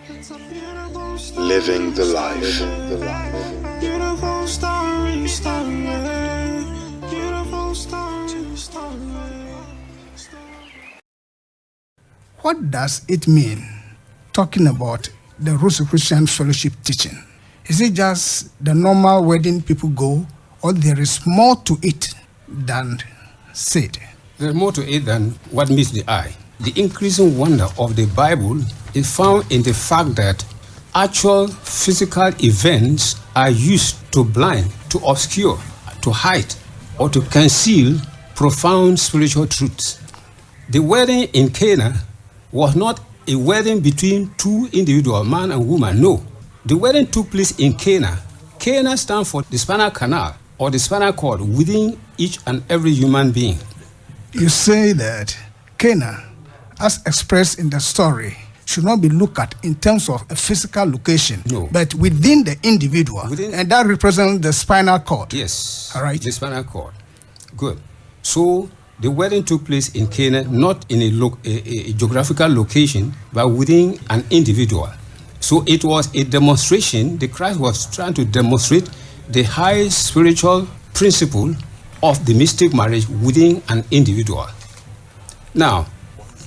Living the life. Beautiful story, beautiful story. What does it mean talking about the Rosicrucian Fellowship teaching? Is it just the normal wedding people go, or there is more to it than said? There's more to it than what meets the eye. The increasing wonder of the Bible is found in the fact that actual physical events are used to blind, to obscure, to hide, or to conceal profound spiritual truths. The wedding in Cana was not a wedding between two individuals, man and woman, no. The wedding took place in Cana. Cana stands for the spinal canal or the spinal cord within each and every human being. You say that Cana, as expressed in the story, should not be looked at in terms of a physical location, no, but within the individual, and that represents the spinal cord. Yes, all right. The spinal cord. Good. So the wedding took place in Cana, not in a geographical location, but within an individual. So it was a demonstration. The Christ was trying to demonstrate the high spiritual principle of the mystic marriage within an individual. Now,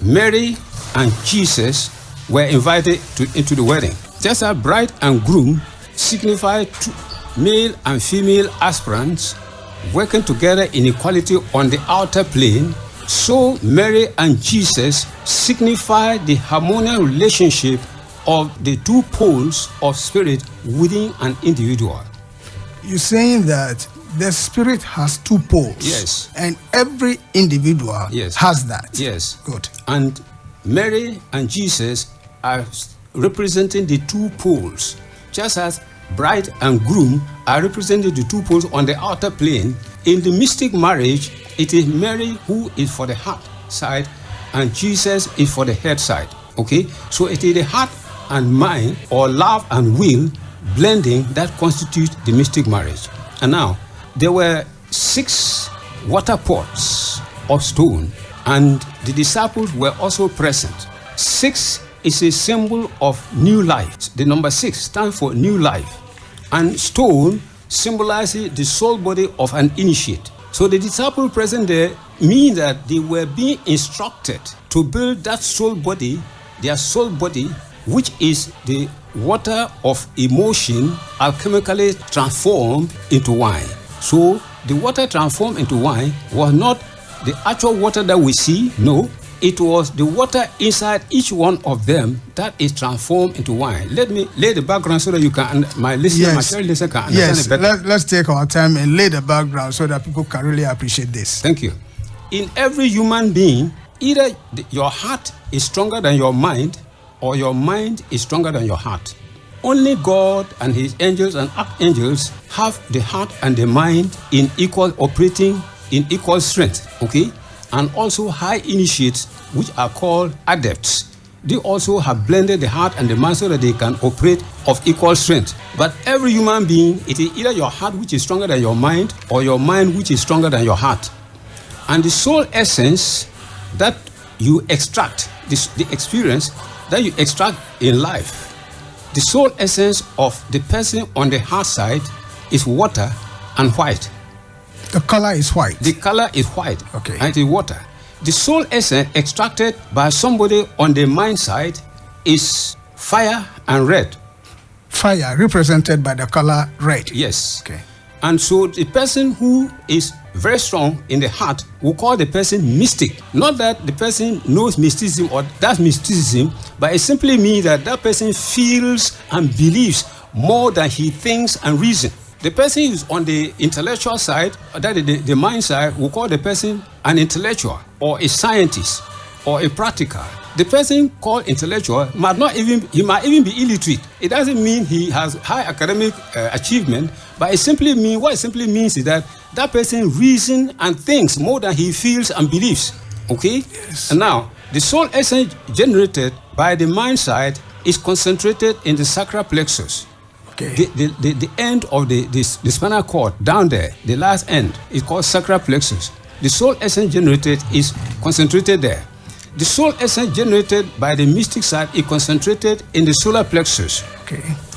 Mary and Jesus were invited into the wedding. Just as bride and groom signify two male and female aspirants working together in equality on the outer plane, so Mary and Jesus signify the harmonious relationship of the two poles of spirit within an individual. You're saying that the spirit has two poles. Yes. And every individual has that. Yes. Good. And Mary and Jesus are representing the two poles, just as bride and groom are representing the two poles on the outer plane. In the mystic marriage, it is Mary who is for the heart side and Jesus is for the head side. Okay? So it is the heart and mind, or love and will, blending that constitutes the mystic marriage. And now, there were 6 water pots of stone, and the disciples were also present. 6 is a symbol of new life. The number 6 stands for new life. And stone symbolizes the soul body of an initiate. So the disciples present there mean that they were being instructed to build that soul body, their soul body, which is the water of emotion alchemically transformed into wine. So the water transformed into wine was not the actual water that we see, no. It was the water inside each one of them that is transformed into wine. Let me lay the background so that you can, my listener, my child listener can understand it better. Let's take our time and lay the background so that people can really appreciate this. Thank you. In every human being, either your heart is stronger than your mind, or your mind is stronger than your heart. Only God and his angels and archangels have the heart and the mind in equal operating, in equal strength, okay? And also high initiates, which are called adepts. They also have blended the heart and the mind so that they can operate of equal strength. But every human being, it is either your heart which is stronger than your mind, or your mind which is stronger than your heart. And the soul essence that you extract, the experience that you extract in life, the soul essence of the person on the heart side is water and white. The color is white. The color is white. Okay. And it is water. The soul essence extracted by somebody on the mind side is fire and red. Fire represented by the color red. Yes. Okay. And so the person who is very strong in the heart will call the person mystic. Not that the person knows mysticism or does mysticism, but it simply means that that person feels and believes more than he thinks and reasons. The person who is on the intellectual side, that is the mind side, will call the person an intellectual or a scientist or a practical. The person called intellectual might not even be illiterate. It doesn't mean he has high academic achievement, but it simply means is that that person reasons and thinks more than he feels and believes. Okay? Yes. And now, the soul essence generated by the mind side is concentrated in the sacral plexus. Okay. The end of the spinal cord down there, the last end, is called sacral plexus. The soul essence generated is concentrated there. the soul essence generated by the mystic side is concentrated in the solar plexus.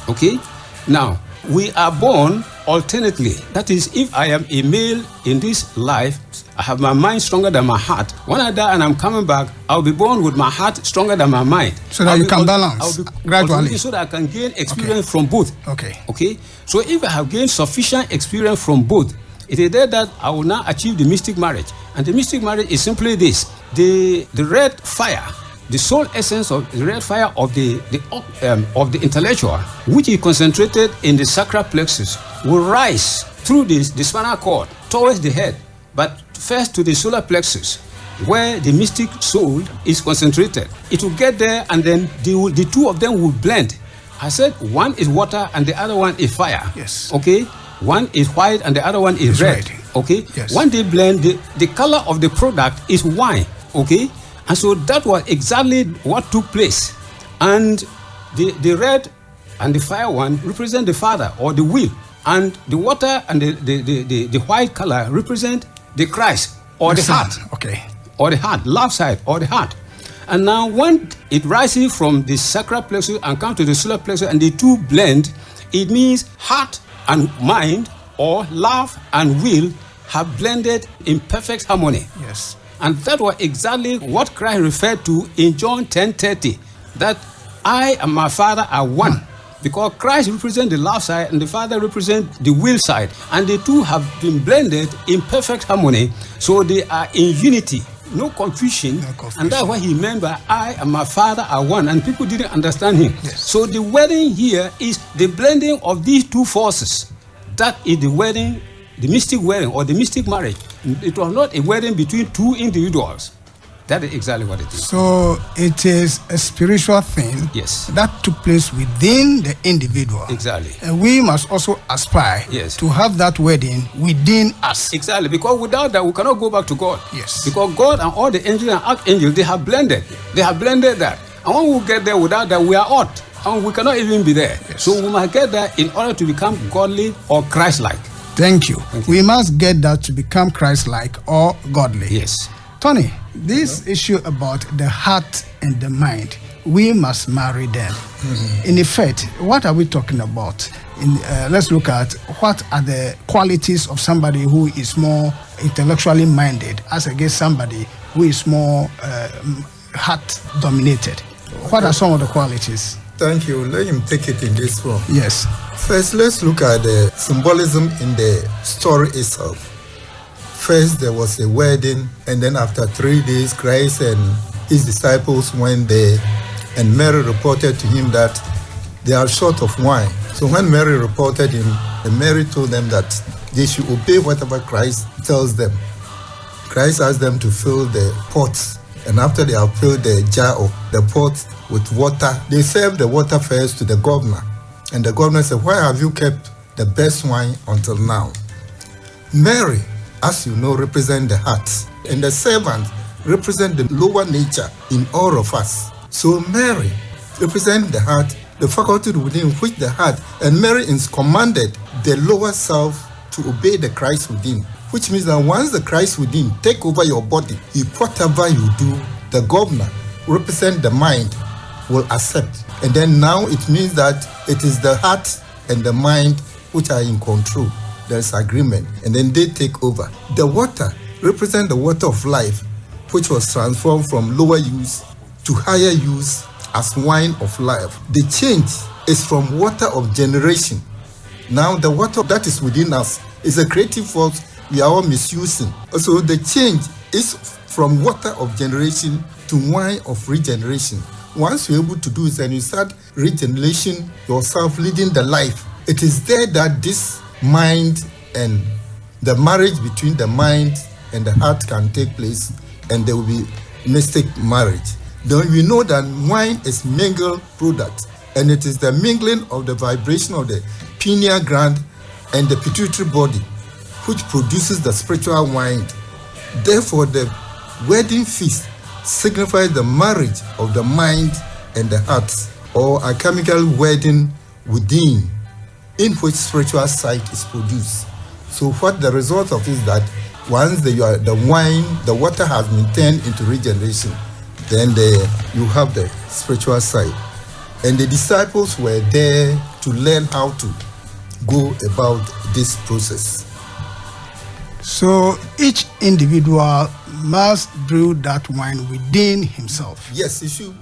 Okay? Now, we are born alternately. That is, if I am a male in this life, I have my mind stronger than my heart. When I die and I'm coming back, I'll be born with my heart stronger than my mind. So that you can balance gradually. So that I can gain experience from both. Okay. So if I have gained sufficient experience from both, it is there that I will now achieve the mystic marriage. And the mystic marriage is simply this: the red fire, the soul essence of the red fire of the intellectual, which is concentrated in the sacral plexus, will rise through the spinal cord towards the head, but first to the solar plexus, where the mystic soul is concentrated. It will get there, and then the two of them will blend. I said one is water and the other one is fire. Yes. Okay. One is white and the other one is red. Okay. Yes. When they blend, the color of the product is wine. Okay. And so that was exactly what took place. And the red and the fire one represent the Father or the will, and the water and the white color represent the Christ or the heart. Okay. Or the heart, left side or the heart. And now when it rises from the sacral plexus and comes to the solar plexus and the two blend, it means heart and mind, or love and will, have blended in perfect harmony. Yes. And that was exactly what Christ referred to in John 10:30, that I and my Father are one. Because Christ represents the love side and the Father represents the will side. And the two have been blended in perfect harmony. So they are in unity, no confusion. And that's what he meant by I and my Father are one. And people didn't understand him. Yes. So the wedding here is the blending of these two forces. That is the wedding, the mystic wedding or the mystic marriage. It was not a wedding between two individuals. That is exactly what it is. So it is a spiritual thing. Yes. That took place within the individual. Exactly. And we must also aspire to have that wedding within us. Exactly. Because without that, we cannot go back to God. Yes. Because God and all the angels and archangels, they have blended. They have blended that. And when we get there without that, we are odd. And we cannot even be there. Yes. So we must get there in order to become godly or Christ-like. Thank you. We must get that to become Christ-like or godly. Yes. Tony, this issue about the heart and the mind, we must marry them. In effect, what are we talking about? Let's look at what are the qualities of somebody who is more intellectually minded as against somebody who is more heart-dominated. What are some of the qualities? Thank you. Let him take it in this form. Yes. First, let's look at the symbolism in the story itself. First, there was a wedding, and then after 3 days, Christ and his disciples went there, and Mary reported to him that they are short of wine. So when Mary reported him, and Mary told them that they should obey whatever Christ tells them. Christ asked them to fill the pots, and after they have filled the jar or the pot with water, they served the water first to the governor. And the governor said, "Why have you kept the best wine until now?" Mary, as you know, represent the heart, and the servant represent the lower nature in all of us. So Mary represent the heart, the faculty within which the heart, and Mary is commanded the lower self to obey the Christ within, which means that once the Christ within take over your body, whatever you do, the governor represent the mind will accept. And then now it means that it is the heart and the mind which are in control. There's agreement, and then they take over. The water represents the water of life, which was transformed from lower use to higher use as wine of life. The change is from water of generation. Now the water that is within us is a creative force we are all misusing. So the change is from water of generation to wine of regeneration. Once you're able to do it and you start regeneration yourself, leading the life, it is there that this mind and the marriage between the mind and the heart can take place, and there will be mystic marriage. Then we know that wine is mingled product, and it is the mingling of the vibration of the pineal gland and the pituitary body which produces the spiritual wine. Therefore, the wedding feast signifies the marriage of the mind and the heart, or a chemical wedding within, in which spiritual sight is produced. So what the result of is that once the wine, the water has been turned into regeneration, Then you have the spiritual side. And the disciples were there to learn how to go about this process. So each individual must brew that wine within himself. Yes, you should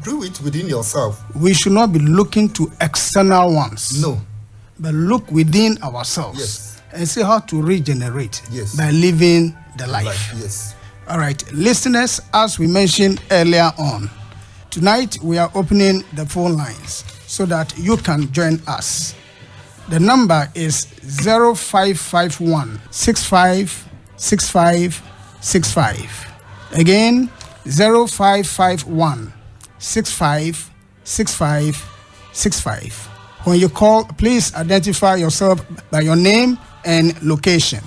brew it within yourself. We should not be looking to external ones. No. But look within ourselves. Yes. And see how to regenerate. Yes. By living the life. Yes. All right, listeners, as we mentioned earlier on, tonight we are opening the phone lines so that you can join us. The number is 0551 656565. Again, 0551 656565. When you call, please identify yourself by your name and location.